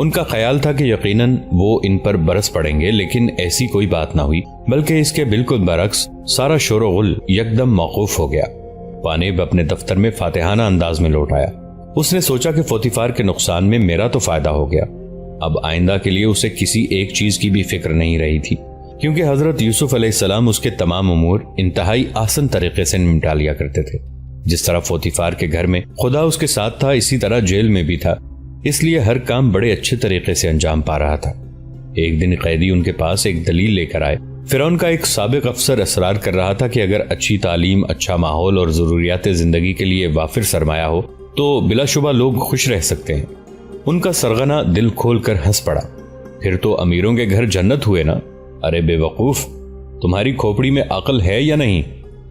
ان کا خیال تھا کہ یقیناً وہ ان پر برس پڑیں گے، لیکن ایسی کوئی بات نہ ہوئی، بلکہ اس کے بالکل برعکس سارا شور و غل یکدم موقوف ہو گیا۔ پانیب اپنے دفتر میں فاتحانہ انداز میں لوٹ آیا۔ اس نے سوچا کہ فوتیفار کے نقصان میں میرا تو فائدہ ہو گیا۔ اب آئندہ کے لیے اسے کسی ایک چیز کی بھی فکر نہیں رہی تھی، کیونکہ حضرت یوسف علیہ السلام اس کے تمام امور انتہائی آسان طریقے سے نمٹا لیا کرتے تھے۔ جس طرح فوتیفار کے گھر میں خدا اس کے ساتھ تھا، اسی طرح جیل میں بھی تھا، اس لیے ہر کام بڑے اچھے طریقے سے انجام پا رہا تھا۔ ایک دن قیدی ان کے پاس ایک دلیل لے کر آئے۔ فرعون کا ایک سابق افسر اصرار کر رہا تھا کہ اگر اچھی تعلیم، اچھا ماحول اور ضروریات زندگی کے لیے وافر سرمایہ ہو تو بلا شبہ لوگ خوش رہ سکتے ہیں۔ ان کا سرغنہ دل کھول کر ہنس پڑا۔ پھر تو امیروں کے گھر جنت ہوئے نا؟ ارے بے وقوف، تمہاری کھوپڑی میں عقل ہے یا نہیں؟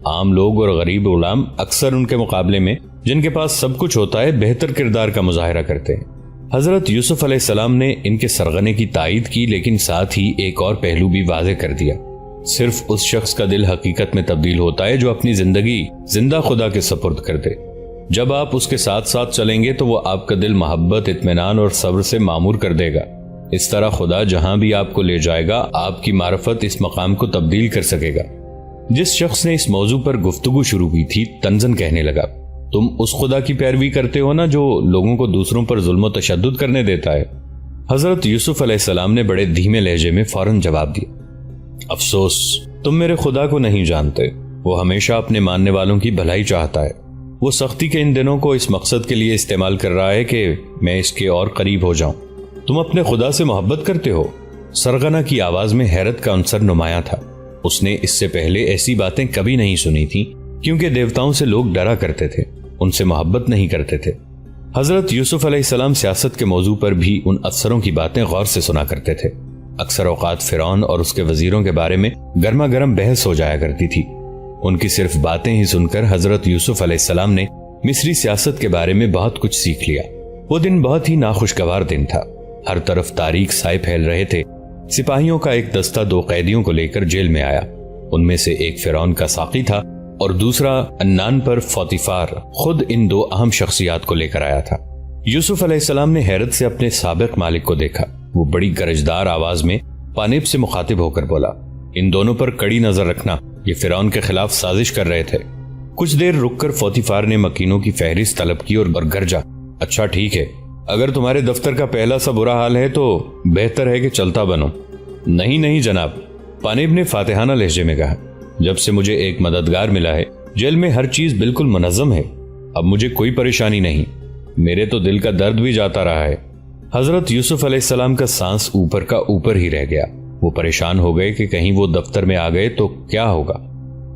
عام لوگ اور غریب غلام اکثر ان کے مقابلے میں جن کے پاس سب کچھ ہوتا ہے بہتر کردار کا مظاہرہ کرتے ہیں۔ حضرت یوسف علیہ السلام نے ان کے سرغنے کی تائید کی، لیکن ساتھ ہی ایک اور پہلو بھی واضح کر دیا۔ صرف اس شخص کا دل حقیقت میں تبدیل ہوتا ہے جو اپنی زندگی زندہ خدا کے سپرد کر دے۔ جب آپ اس کے ساتھ ساتھ چلیں گے تو وہ آپ کا دل محبت، اطمینان اور صبر سے معمور کر دے گا۔ اس طرح خدا جہاں بھی آپ کو لے جائے گا، آپ کی معرفت اس مقام کو تبدیل کر سکے گا۔ جس شخص نے اس موضوع پر گفتگو شروع کی تھی طنزاً کہنے لگا، تم اس خدا کی پیروی کرتے ہو نا جو لوگوں کو دوسروں پر ظلم و تشدد کرنے دیتا ہے؟ حضرت یوسف علیہ السلام نے بڑے دھیمے لہجے میں فوراً جواب دیا، افسوس تم میرے خدا کو نہیں جانتے۔ وہ ہمیشہ اپنے ماننے والوں کی بھلائی چاہتا ہے۔ وہ سختی کے ان دنوں کو اس مقصد کے لیے استعمال کر رہا ہے کہ میں اس کے اور قریب ہو جاؤں۔ تم اپنے خدا سے محبت کرتے ہو؟ سرغنہ کی آواز میں حیرت کا عنصر نمایاں تھا۔ اس نے اس سے پہلے ایسی باتیں کبھی نہیں سنی تھی، کیونکہ دیوتاؤں سے لوگ ڈرا کرتے تھے، ان سے محبت نہیں کرتے تھے۔ حضرت یوسف علیہ السلام سیاست کے موضوع پر بھی ان افسروں کی باتیں غور سے سنا کرتے تھے۔ اکثر اوقات فرعون اور اس کے وزیروں کے بارے میں گرما گرم بحث ہو جایا کرتی تھی۔ ان کی صرف باتیں ہی سن کر حضرت یوسف علیہ السلام نے مصری سیاست کے بارے میں بہت کچھ سیکھ لیا۔ وہ دن بہت ہی ناخوشگوار دن تھا۔ ہر طرف تاریک سائے پھیل رہے تھے۔ سپاہیوں کا ایک دستہ 2 قیدیوں کو لے کر جیل میں آیا۔ ان میں سے ایک فرعون کا ساقی تھا اور دوسرا عنان پر فوتیفار خود ان 2 اہم شخصیات کو لے کر آیا تھا۔ یوسف علیہ السلام نے حیرت سے اپنے سابق مالک کو دیکھا۔ وہ بڑی گرجدار آواز میں پانیب سے مخاطب ہو کر بولا، ان دونوں پر کڑی نظر رکھنا، یہ فرعون کے خلاف سازش کر رہے تھے۔ کچھ دیر رک کر فوتیفار نے مکینوں کی فہرست طلب کی اور گرجا، اچھا ٹھیک ہے، اگر تمہارے دفتر کا پہلا سا برا حال ہے تو بہتر ہے کہ چلتا بنو۔ نہیں جناب، پانیب نے فاتحانہ لہجے میں کہا، جب سے مجھے ایک مددگار ملا ہے جیل میں ہر چیز بالکل منظم ہے، اب مجھے کوئی پریشانی نہیں، میرے تو دل کا درد بھی جاتا رہا ہے۔ حضرت یوسف علیہ السلام کا سانس اوپر کا اوپر ہی رہ گیا۔ وہ پریشان ہو گئے کہ کہیں وہ دفتر میں آ گئے تو کیا ہوگا۔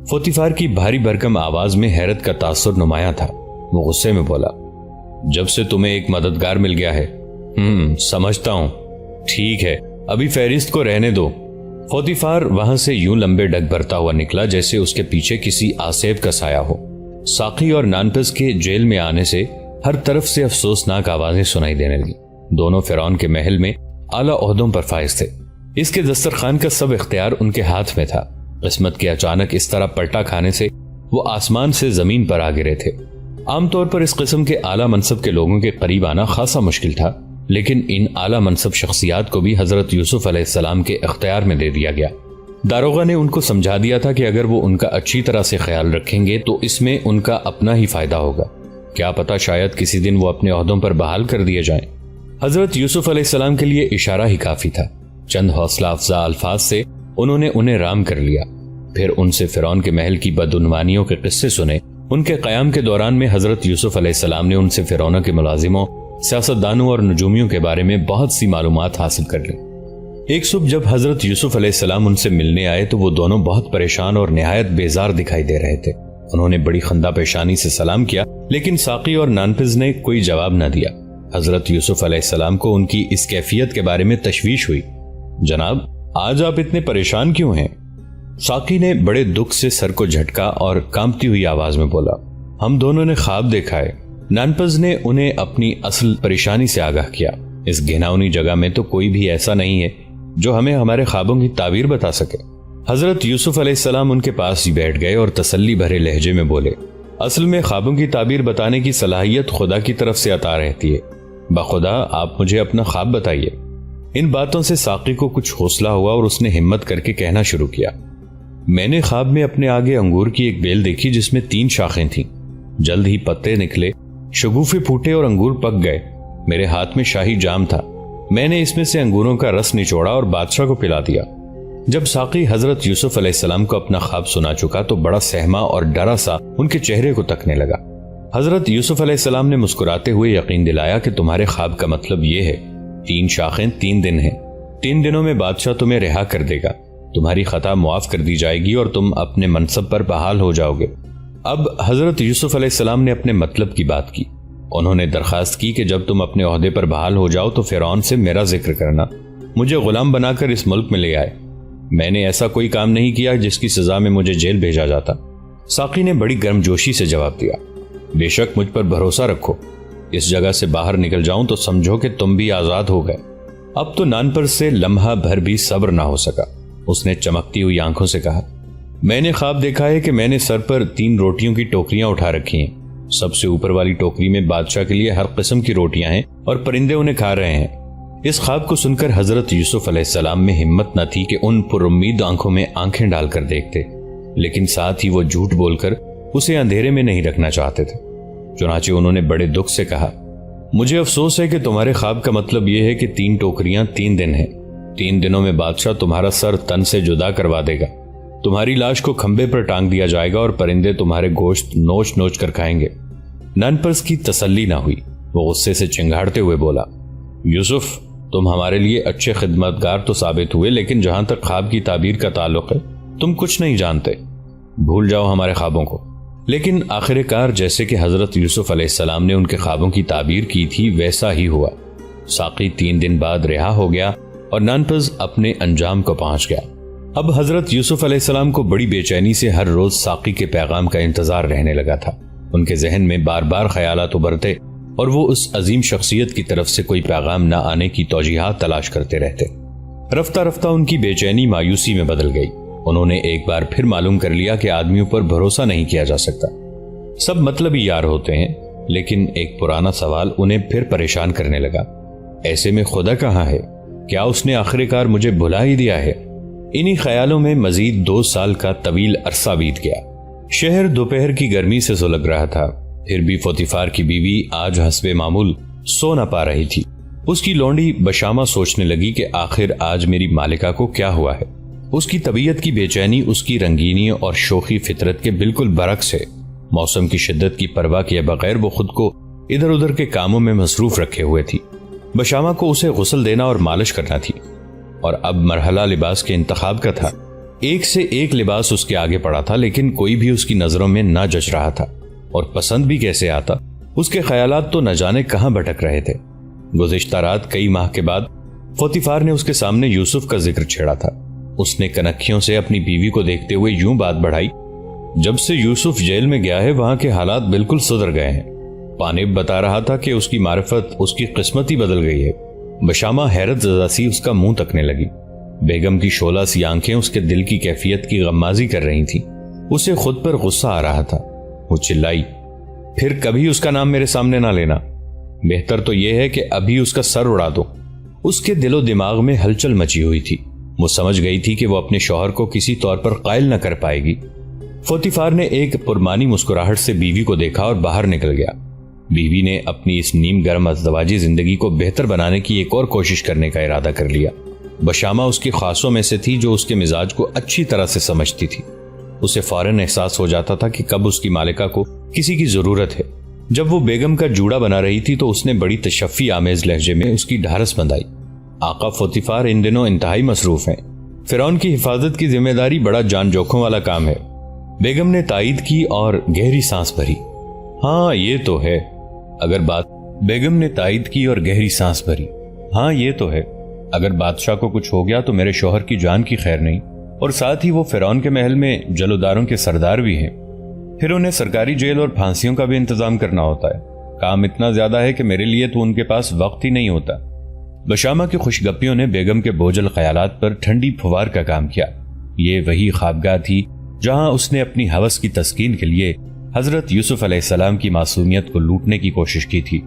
فوتیفار کی بھاری بھرکم آواز میں حیرت کا تاثر نمایاں تھا۔ وہ غصے میں بولا، جب سے تمہیں ایک مددگار مل گیا ہے۔ سمجھتا ہوں، ٹھیک ہے، ابھی فہرست کو رہنے دو۔ فوتیفار وہاں سے یوں لمبے ڈگ بھرتا ہوا نکلا جیسے اس کے پیچھے کسی آسیب کا سایہ ہو۔ ساقی اور نانپس کے جیل میں آنے سے ہر طرف سے افسوسناک آوازیں سنائی دینے لگی۔ دونوں فرعون کے محل میں اعلیٰ عہدوں پر فائز تھے۔ اس کے دسترخوان کا سب اختیار ان کے ہاتھ میں تھا۔ قسمت کے اچانک اس طرح پلٹا کھانے سے وہ آسمان سے زمین پر آ گرے تھے۔ عام طور پر اس قسم کے اعلیٰ منصب کے لوگوں کے قریب آنا خاصا مشکل تھا، لیکن ان اعلیٰ منصب شخصیات کو بھی حضرت یوسف علیہ السلام کے اختیار میں دے دیا گیا۔ داروغہ نے ان کو سمجھا دیا تھا کہ اگر وہ ان کا اچھی طرح سے خیال رکھیں گے تو اس میں ان کا اپنا ہی فائدہ ہوگا۔ کیا پتہ شاید کسی دن وہ اپنے عہدوں پر بحال کر دیے جائیں۔ حضرت یوسف علیہ السلام کے لیے اشارہ ہی کافی تھا۔ چند حوصلہ افزا الفاظ سے انہیں رام کر لیا۔ پھر ان سے فرعون کے محل کی بدعنوانیوں کے قصے سنے۔ ان کے قیام کے دوران میں حضرت یوسف علیہ السلام نے ان سے فرعون کے ملازموں، سیاستدانوں اور نجومیوں کے بارے میں بہت سی معلومات حاصل کر لی۔ ایک صبح جب حضرت یوسف علیہ السلام ان سے ملنے آئے تو وہ دونوں بہت پریشان اور نہایت بیزار دکھائی دے رہے تھے۔ انہوں نے بڑی خندہ پیشانی سے سلام کیا، لیکن ساقی اور نانپز نے کوئی جواب نہ دیا۔ حضرت یوسف علیہ السلام کو ان کی اس کیفیت کے بارے میں تشویش ہوئی۔ جناب، آج آپ اتنے پریشان کیوں ہیں؟ ساقی نے بڑے دکھ سے سر کو جھٹکا اور کانپتی ہوئی آواز میں بولا، ہم دونوں نے خواب دیکھا ہے۔ نانپز نے انہیں اپنی اصل پریشانی سے آگاہ کیا۔ اس گھناؤنی جگہ میں تو کوئی بھی ایسا نہیں ہے جو ہمیں ہمارے خوابوں کی تعبیر بتا سکے۔ حضرت یوسف علیہ السلام ان کے پاس ہی بیٹھ گئے اور تسلی بھرے لہجے میں بولے، اصل میں خوابوں کی تعبیر بتانے کی صلاحیت خدا کی طرف سے عطا رہتی ہے۔ بخدا آپ مجھے اپنا خواب بتائیے۔ ان باتوں سے ساقی کو کچھ حوصلہ ہوا اور اس نے ہمت کر کے کہنا شروع کیا۔ میں نے خواب میں اپنے آگے انگور کی ایک بیل دیکھی جس میں 3 شاخیں تھیں۔ جلد ہی پتے نکلے، شگوفے پھوٹے اور انگور پک گئے۔ میرے ہاتھ میں شاہی جام تھا، میں نے اس میں سے انگوروں کا رس نچوڑا اور بادشاہ کو پلا دیا۔ جب ساقی حضرت یوسف علیہ السلام کو اپنا خواب سنا چکا تو بڑا سہما اور ڈرا سا ان کے چہرے کو تکنے لگا۔ حضرت یوسف علیہ السلام نے مسکراتے ہوئے یقین دلایا کہ تمہارے خواب کا مطلب یہ ہے، 3 شاخیں 3 دن ہیں، 3 دنوں میں بادشاہ تمہیں رہا کر دے گا، تمہاری خطا معاف کر دی جائے گی اور تم اپنے منصب پر بحال ہو جاؤ گے۔ اب حضرت یوسف علیہ السلام نے اپنے مطلب کی بات کی۔ انہوں نے درخواست کی کہ جب تم اپنے عہدے پر بحال ہو جاؤ تو فرعون سے میرا ذکر کرنا، مجھے غلام بنا کر اس ملک میں لے آئے۔ میں نے ایسا کوئی کام نہیں کیا جس کی سزا میں مجھے جیل بھیجا جاتا۔ ساقی نے بڑی گرم جوشی سے جواب دیا، بے شک مجھ پر بھروسہ رکھو، اس جگہ سے باہر نکل جاؤں تو سمجھو کہ تم بھی آزاد ہو گئے۔ اب تو نانپر سے لمحہ بھر بھی صبر نہ ہو سکا۔ اس نے چمکتی ہوئی آنکھوں سے کہا، میں نے خواب دیکھا ہے کہ میں نے سر پر 3 روٹیوں کی ٹوکریاں اٹھا رکھی ہیں۔ سب سے اوپر والی ٹوکری میں بادشاہ کے لیے ہر قسم کی روٹیاں ہیں اور پرندے انہیں کھا رہے ہیں۔ اس خواب کو سن کر حضرت یوسف علیہ السلام میں ہمت نہ تھی کہ ان پر امید آنکھوں میں آنکھیں ڈال کر دیکھتے، لیکن ساتھ ہی وہ جھوٹ بول کر اسے اندھیرے میں نہیں رکھنا چاہتے تھے۔ چنانچہ انہوں نے بڑے دکھ سے کہا، مجھے افسوس ہے کہ تمہارے خواب کا مطلب یہ ہے کہ 3 ٹوکریاں 3 دن ہیں، 3 دنوں میں بادشاہ تمہارا سر تن سے جدا کروا دے گا، تمہاری لاش کو کھمبے پر ٹانگ دیا جائے گا اور پرندے تمہارے گوشت نوچ نوچ کر کھائیں گے۔ نانپرس کی تسلی نہ ہوئی، وہ غصے سے چنگھاڑتے ہوئے بولا، یوسف تم ہمارے لیے اچھے خدمتگار تو ثابت ہوئے، لیکن جہاں تک خواب کی تعبیر کا تعلق ہے تم کچھ نہیں جانتے، بھول جاؤ ہمارے خوابوں کو۔ لیکن آخر کار جیسے کہ حضرت یوسف علیہ السلام نے ان کے خوابوں کی تعبیر کی تھی ویسا ہی ہوا۔ ساقی 3 دن بعد رہا ہو گیا اور نانپز اپنے انجام کو پہنچ گیا۔ اب حضرت یوسف علیہ السلام کو بڑی بے چینی سے ہر روز ساقی کے پیغام کا انتظار رہنے لگا تھا۔ ان کے ذہن میں بار بار خیالات ابھرتے اور وہ اس عظیم شخصیت کی طرف سے کوئی پیغام نہ آنے کی توجیہات تلاش کرتے رہتے۔ رفتہ رفتہ ان کی بے چینی مایوسی میں بدل گئی۔ انہوں نے ایک بار پھر معلوم کر لیا کہ آدمیوں پر بھروسہ نہیں کیا جا سکتا، سب مطلبی یار ہوتے ہیں۔ لیکن ایک پرانا سوال انہیں پھر پریشان کرنے لگا، ایسے میں خدا کہاں ہے؟ کیا اس نے آخر کار مجھے بھلا ہی دیا ہے؟ انہی خیالوں میں مزید 2 سال کا طویل عرصہ بیت گیا۔ شہر دوپہر کی گرمی سے سلگ رہا تھا، پھر بھی فوتیفار کی بیوی آج حسب معمول سو نہ پا رہی تھی۔ اس کی لونڈی بشامہ سوچنے لگی کہ آخر آج میری مالکہ کو کیا ہوا ہے۔ اس کی طبیعت کی بے چینی اس کی رنگینی اور شوخی فطرت کے بالکل برعکس ہے۔ موسم کی شدت کی پرواہ کیے بغیر وہ خود کو ادھر ادھر کے کاموں میں مصروف رکھے ہوئے تھی۔ بشامہ کو اسے غسل دینا اور مالش کرنا تھی، اور اب مرحلہ لباس کے انتخاب کا تھا۔ ایک سے ایک لباس اس کے آگے پڑا تھا، لیکن کوئی بھی اس کی نظروں میں نہ جچ رہا تھا، اور پسند بھی کیسے آتا۔ اس کے خیالات تو نہ جانے کہاں بھٹک رہے تھے۔ گزشتہ رات کئی ماہ کے بعد فوتیفار نے اس کے سامنے یوسف کا ذکر چھیڑا تھا۔ اس نے کنکھیوں سے اپنی بیوی کو دیکھتے ہوئے یوں بات بڑھائی، جب سے یوسف جیل میں گیا ہے وہاں کے حالات بالکل سدھر گئے ہیں۔ پانب بتا رہا تھا کہ اس کی معرفت، اس کی قسمت ہی بدل گئی ہے۔ بشامہ حیرت زدہ سی اس کا منہ تکنے لگی۔ بیگم کی شعلہ سی آنکھیں اس کے دل کی کیفیت کی غمازی کر رہی تھیں۔ اسے خود پر غصہ آ رہا تھا۔ وہ چلائی، پھر کبھی اس کا نام میرے سامنے نہ لینا، بہتر تو یہ ہے کہ ابھی اس کا سر اڑا دو۔ اس کے دل و دماغ میں ہلچل مچی ہوئی تھی۔ وہ سمجھ گئی تھی کہ وہ اپنے شوہر کو کسی طور پر قائل نہ کر پائے گی۔ فوتیفار نے ایک پرمانی مسکراہٹ سے بیوی کو دیکھا اور باہر نکل گیا۔ بیوی نے اپنی اس نیم گرم ازدواجی زندگی کو بہتر بنانے کی ایک اور کوشش کرنے کا ارادہ کر لیا۔ بشامہ اس کی خاصوں میں سے تھی جو اس کے مزاج کو اچھی طرح سے سمجھتی تھی۔ اسے فوراً احساس ہو جاتا تھا کہ کب اس کی مالکہ کو کسی کی ضرورت ہے۔ جب وہ بیگم کا جوڑا بنا رہی تھی تو اس نے بڑی تشفی آمیز لہجے میں اس کی ڈھارس بندھائی۔ آقا فوتیفار ان دنوں انتہائی مصروف ہیں۔ فرعون کی حفاظت کی ذمہ داری بڑا جان جوکھوں والا کام ہے۔ بیگم نے تائید کی اور گہری سانس بھری۔ ہاں یہ تو ہے، اگر بات بیگم نے تائید کی اور گہری سانس بھری۔ ہاں یہ تو ہے، اگر بادشاہ کو کچھ ہو گیا تو میرے شوہر کی جان کی خیر نہیں، اور ساتھ ہی وہ فرعون کے محل میں جلوداروں کے سردار بھی ہیں۔ پھر انہیں سرکاری جیل اور پھانسیوں کا بھی انتظام کرنا ہوتا ہے۔ کام اتنا زیادہ ہے کہ میرے لیے تو ان کے پاس وقت ہی نہیں ہوتا۔ بشامہ کی خوش گپیوں نے بیگم کے بوجھل خیالات پر ٹھنڈی پھوار کا کام کیا۔ یہ وہی خوابگاہ تھی جہاں اس نے اپنی ہوس کی تسکین کے لیے حضرت یوسف علیہ السلام کی معصومیت کو لوٹنے کی کوشش کی تھی۔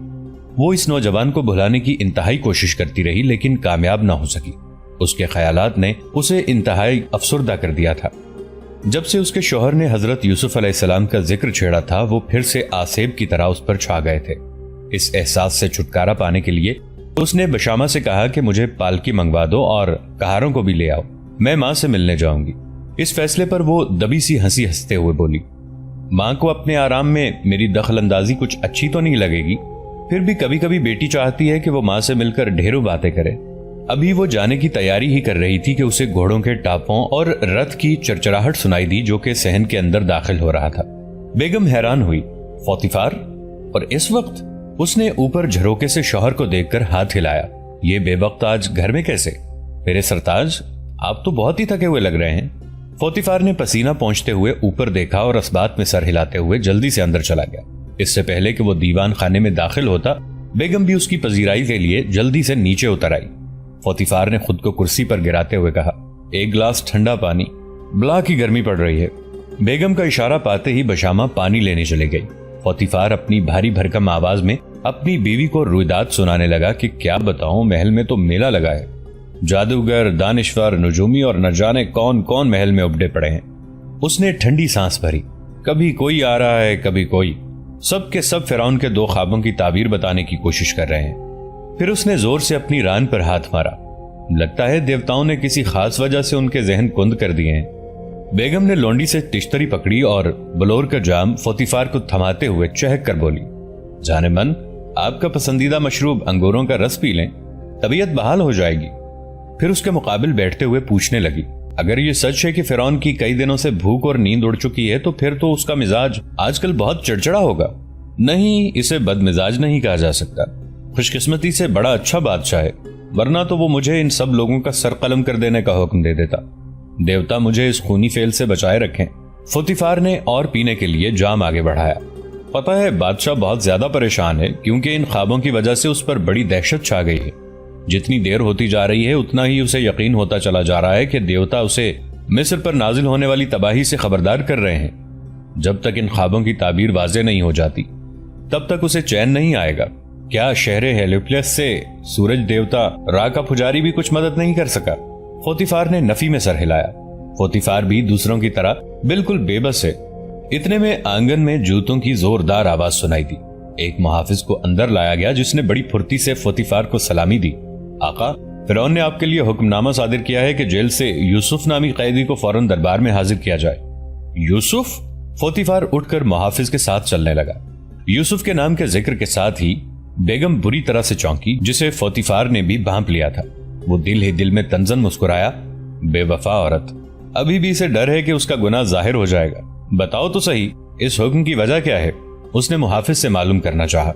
وہ اس نوجوان کو بھلانے کی انتہائی کوشش کرتی رہی لیکن کامیاب نہ ہو سکی۔ اس کے خیالات نے اسے انتہائی افسردہ کر دیا تھا۔ جب سے اس کے شوہر نے حضرت یوسف علیہ السلام کا ذکر چھیڑا تھا وہ پھر سے آسیب کی طرح اس پر چھا گئے تھے۔ اس احساس سے چھٹکارا پانے کے لیے اس نے بشامہ سے کہا کہ مجھے پالکی منگوا دو اور کہاروں کو بھی لے آؤ، میں ماں سے ملنے جاؤں گی۔ اس فیصلے پر وہ دبی سی ہنسی ہنستے ہوئے بولی، ماں کو اپنے آرام میں میری دخل اندازی کچھ اچھی تو نہیں لگے گی، پھر بھی کبھی کبھی بیٹی چاہتی ہے کہ وہ ماں سے مل کر ڈھیروں باتیں کرے۔ ابھی وہ جانے کی تیاری ہی کر رہی تھی کہ اسے گھوڑوں کے ٹاپوں اور رتھ کی چرچراہٹ سنائی دی جو کہ صحن کے اندر داخل ہو رہا تھا۔ بیگم حیران ہوئی، فوتیفار؟ اور اس وقت اس نے اوپر جھروکے سے شوہر کو دیکھ کر ہاتھ ہلایا، یہ بے وقت آج گھر میں کیسے؟ میرے سرتاج، آپ تو بہت ہی تھکے ہوئے لگ رہے ہیں۔ فوتیفار نے پسینہ پہنچتے ہوئے اوپر دیکھا اور اسبات میں سر ہلاتے ہوئے جلدی سے اندر چلا گیا۔ اس سے پہلے کہ وہ دیوان خانے میں داخل ہوتا بیگم بھی اس کی پذیرائی کے لیے جلدی سے نیچے اتر آئی۔ فوتیفار نے خود کو کرسی پر گراتے ہوئے کہا، ایک گلاس ٹھنڈا پانی، بلا کی گرمی پڑ رہی ہے۔ بیگم کا اشارہ پاتے ہی بشامہ پانی لینے چلے گئی۔ فوتیفار اپنی بھاری بھرکم آواز میں اپنی بیوی کو رویداد سنانے لگا کہ کیا بتاؤں، محل میں تو میلہ لگا ہے، جادوگر، دانشور، نجومی اور نہ جانے کون کون محل میں ابڈے پڑے ہیں۔ اس نے ٹھنڈی سانس بھری، کبھی کوئی آ رہا ہے کبھی کوئی، سب کے سب فرعون کے 2 خوابوں کی تعبیر بتانے کی کوشش کر رہے ہیں۔ پھر اس نے زور سے اپنی ران پر ہاتھ مارا، لگتا ہے دیوتاؤں نے کسی خاص وجہ سے ان کے ذہن کند کر دیے ہیں۔ بیگم نے لونڈی سے تشتری پکڑی اور بلور کا جام فوتیفار کو تھماتے ہوئے چہک کر بولی، جانے من، آپ کا پسندیدہ مشروب انگوروں کا رس پی لیں، طبیعت بحال ہو جائے گی۔ پھر اس کے مقابل بیٹھتے ہوئے پوچھنے لگی، اگر یہ سچ ہے کہ فرعون کی کئی دنوں سے بھوک اور نیند اڑ چکی ہے تو پھر تو اس کا مزاج آج کل بہت چڑچڑا ہوگا۔ نہیں، اسے بد مزاج نہیں کہا جا سکتا، خوش قسمتی سے بڑا اچھا بادشاہ ہے، ورنہ تو وہ مجھے ان سب لوگوں کا سر قلم کر دینے کا حکم دے دیتا۔ دیوتا مجھے اس خونی فعل سے بچائے رکھیں۔ فوتیفار نے اور پینے کے لیے جام آگے بڑھایا۔ پتہ ہے بادشاہ بہت زیادہ پریشان ہے کیونکہ ان خوابوں کی وجہ سے اس پر بڑی دہشت چھا گئی ہے۔ جتنی دیر ہوتی جا رہی ہے اتنا ہی اسے یقین ہوتا چلا جا رہا ہے کہ دیوتا اسے مصر پر نازل ہونے والی تباہی سے خبردار کر رہے ہیں۔ جب تک ان خوابوں کی تعبیر واضح نہیں ہو جاتی تب تک اسے چین نہیں آئے گا۔ کیا شہر ہیلیوپلس سے سورج دیوتا را کا پجاری بھی کچھ مدد نہیں کر سکا؟ فوتیفار نے نفی میں سر ہلایا۔ فوتیفار بھی دوسروں کی طرح بالکل بے بس ہے۔ اتنے میں آنگن میں جوتوں کی زوردار آواز سنائی دی۔ ایک محافظ کو اندر لایا گیا جس نے بڑی پھرتی سے فوتیفار کو سلامی دی۔ آقا، فرعون نے آپ کے لیے حکم نامہ صادر کیا ہے کہ جیل سے یوسف نامی قیدی کو فوراً دربار میں حاضر کیا جائے۔ یوسف؟ فوتیفار اٹھ کر محافظ کے ساتھ چلنے لگا۔ یوسف کے نام کے ذکر کے ساتھ ہی بیگم بری طرح سے چونکی، جسے فوتیفار نے بھی بھانپ لیا تھا۔ وہ دل ہی دل میں تنزن مسکرایا، بے وفا عورت، ابھی بھی اسے ڈر ہے کہ اس کا گناہ ظاہر ہو جائے گا۔ بتاؤ تو صحیح، اس حکم کی وجہ کیا ہے؟ اس نے محافظ سے معلوم کرنا چاہا۔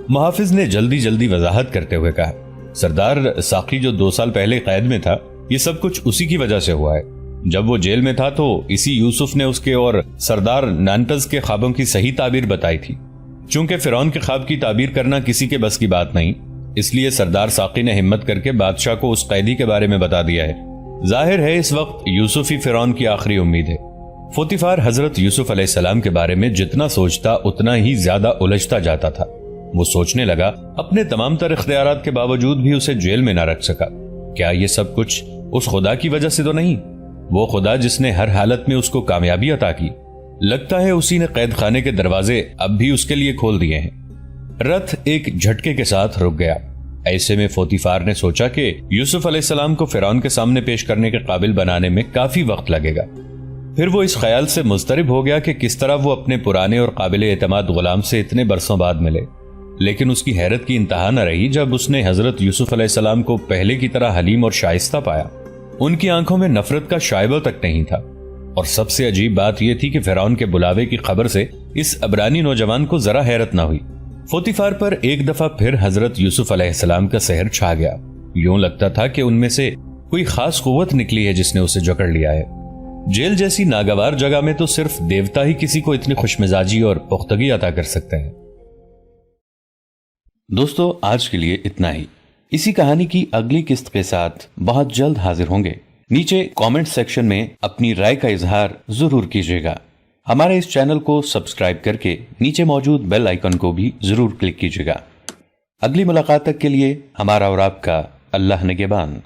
محافظ نے جلدی جلدی وضاحت کرتے ہوئے کہا، سردار ساقی جو 2 سال پہلے قید میں تھا، یہ سب کچھ اسی کی وجہ سے ہوا ہے۔ جب وہ جیل میں تھا تو اسی یوسف نے اس کے اور سردار نانٹز کے خوابوں کی صحیح تعبیر بتائی تھی۔ چونکہ فرعون کے خواب کی تعبیر کرنا کسی کے بس کی بات نہیں، اس لیے سردار ساقی نے ہمت کر کے بادشاہ کو اس قیدی کے بارے میں بتا دیا ہے۔ ظاہر ہے اس وقت یوسف ہی فرعون کی آخری امید ہے۔ فوتیفار حضرت یوسف علیہ السلام کے بارے میں جتنا سوچتا اتنا ہی زیادہ الجھتا جاتا تھا۔ وہ سوچنے لگا، اپنے تمام تر اختیارات کے باوجود بھی اسے جیل میں نہ رکھ سکا۔ کیا یہ سب کچھ اس خدا کی وجہ سے تو نہیں؟ وہ خدا جس نے ہر حالت میں اس کو کامیابی عطا کی، لگتا ہے اسی نے قید خانے کے دروازے اب بھی اس کے لیے کھول دیے ہیں۔ رتھ ایک جھٹکے کے ساتھ رک گیا۔ ایسے میں فوتیفار نے سوچا کہ یوسف علیہ السلام کو فرعون کے سامنے پیش کرنے کے قابل بنانے میں کافی وقت لگے گا۔ پھر وہ اس خیال سے مضطرب ہو گیا کہ کس طرح وہ اپنے پرانے اور قابل اعتماد غلام سے اتنے برسوں بعد ملے۔ لیکن اس کی حیرت کی انتہا نہ رہی جب اس نے حضرت یوسف علیہ السلام کو پہلے کی طرح حلیم اور شائستہ پایا۔ ان کی آنکھوں میں نفرت کا شائبہ تک نہیں تھا، اور سب سے عجیب بات یہ تھی کہ فرعون کے بلاوے کی خبر سے اس عبرانی نوجوان کو ذرا حیرت نہ ہوئی۔ فوتیفار پر ایک دفعہ پھر حضرت یوسف علیہ السلام کا سحر چھا گیا۔ یوں لگتا تھا کہ ان میں سے کوئی خاص قوت نکلی ہے جس نے اسے جکڑ لیا ہے۔ جیل جیسی ناگوار جگہ میں تو صرف دیوتا ہی کسی کو اتنی خوش مزاجی اور پختگی عطا کر سکتے ہیں۔ دوستو، آج کے لیے اتنا ہی۔ اسی کہانی کی اگلی قسط کے ساتھ بہت جلد حاضر ہوں گے۔ نیچے کامنٹ سیکشن میں اپنی رائے کا اظہار ضرور کیجیے گا۔ ہمارے اس چینل کو سبسکرائب کر کے نیچے موجود بیل آئیکن کو بھی ضرور کلک کیجیے گا۔ اگلی ملاقات تک کے لیے ہمارا اور آپ کا اللہ نگہبان۔